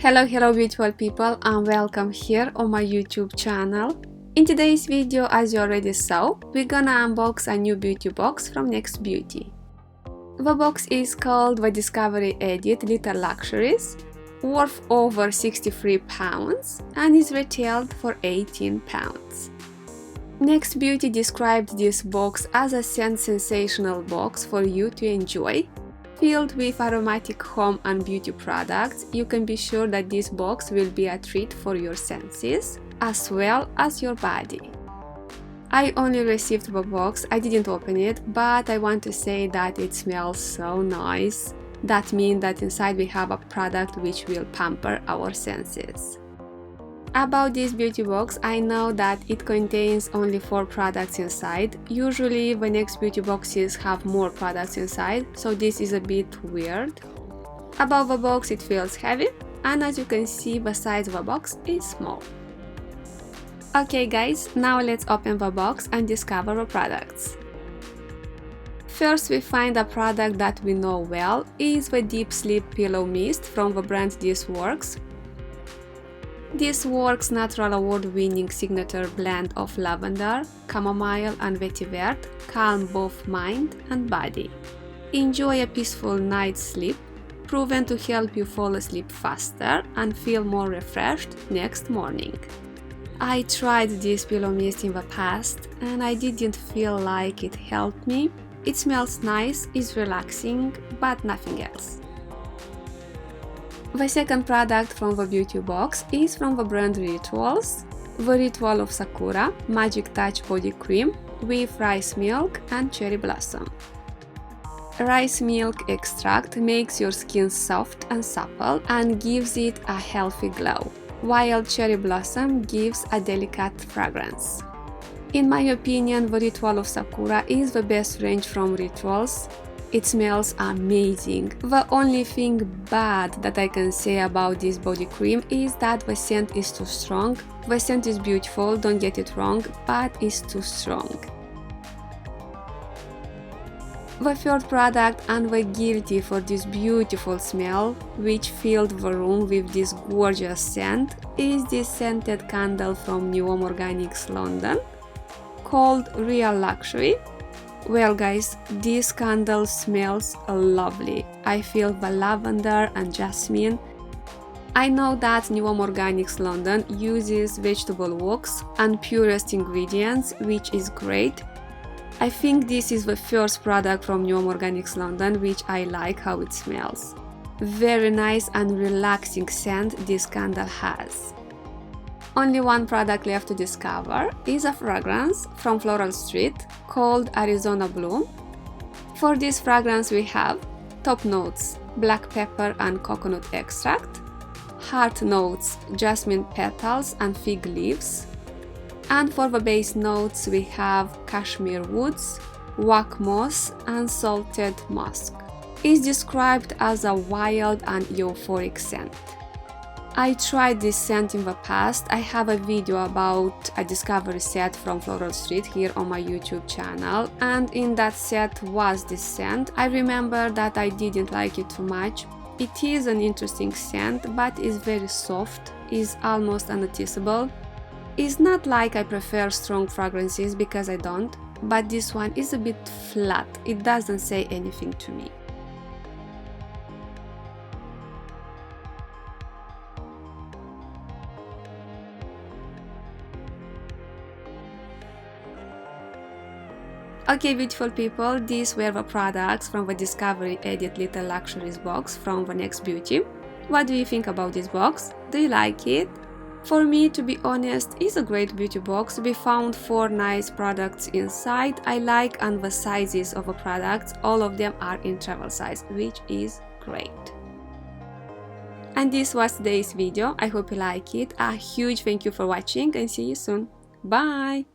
Hello beautiful people, and welcome here on my YouTube channel. In today's video, as you already saw, we're gonna unbox a new beauty box from Next Beauty. The box is called the Discovery Edit Little Luxuries, worth over £63 and is retailed for £18. Next Beauty described this box as a sensational box for you to enjoy. Filled with aromatic home and beauty products, you can be sure that this box will be a treat for your senses as well as your body. I only received the box, I didn't open it, but I want to say that it smells so nice. That means that inside we have a product which will pamper our senses. About this beauty box, I know that it contains only 4 products inside. Usually the Next Beauty boxes have more products inside, so this is a bit weird. About the box, it feels heavy, and as you can see, the size of the box is small. Okay guys, now let's open the box and discover the products. First, we find a product that we know well, is the Deep Sleep Pillow Mist from the brand This Works. This Works natural award-winning signature blend of lavender, chamomile and vetiver calm both mind and body. Enjoy a peaceful night's sleep, proven to help you fall asleep faster and feel more refreshed next morning. I tried this pillow mist in the past and I didn't feel like it helped me. It smells nice, is relaxing, but nothing else. The second product from the beauty box is from the brand Rituals, the Ritual of Sakura Magic Touch Body Cream with rice milk and cherry blossom. Rice milk extract makes your skin soft and supple and gives it a healthy glow, while cherry blossom gives a delicate fragrance. In my opinion, the Ritual of Sakura is the best range from Rituals. It smells amazing. The only thing bad that I can say about this body cream is that the scent is too strong. The scent is beautiful, don't get it wrong, but it's too strong. The third product, and the guilty for this beautiful smell, which filled the room with this gorgeous scent, is this scented candle from New Home Organics London, called Real Luxury. Well guys, this candle smells lovely. I feel the lavender and jasmine. I know that New Home Organics London uses vegetable wax and purest ingredients, which is great. I think this is the first product from New Home Organics London which I like how it smells. Very nice and relaxing scent this candle has. Only one product left to discover is a fragrance from Floral Street called Arizona Bloom. For this fragrance we have top notes black pepper and coconut extract, heart notes jasmine petals and fig leaves, and for the base notes we have cashmere woods, wax moss and salted musk. It's described as a wild and euphoric scent. I tried this scent in the past. I have a video about a discovery set from Floral Street here on my YouTube channel, and in that set was this scent. I remember that I didn't like it too much. It is an interesting scent, but is very soft, is almost unnoticeable. It's not like I prefer strong fragrances, because I don't, but this one is a bit flat. It doesn't say anything to me. Okay beautiful people, these were the products from the Discovery Edit Little Luxuries box from the Next Beauty. What do you think about this box? Do you like it? For me, to be honest, it's a great beauty box. We found 4 nice products inside. I like and the sizes of the products, all of them are in travel size, which is great. And this was today's video. I hope you like it. A huge thank you for watching and see you soon. Bye!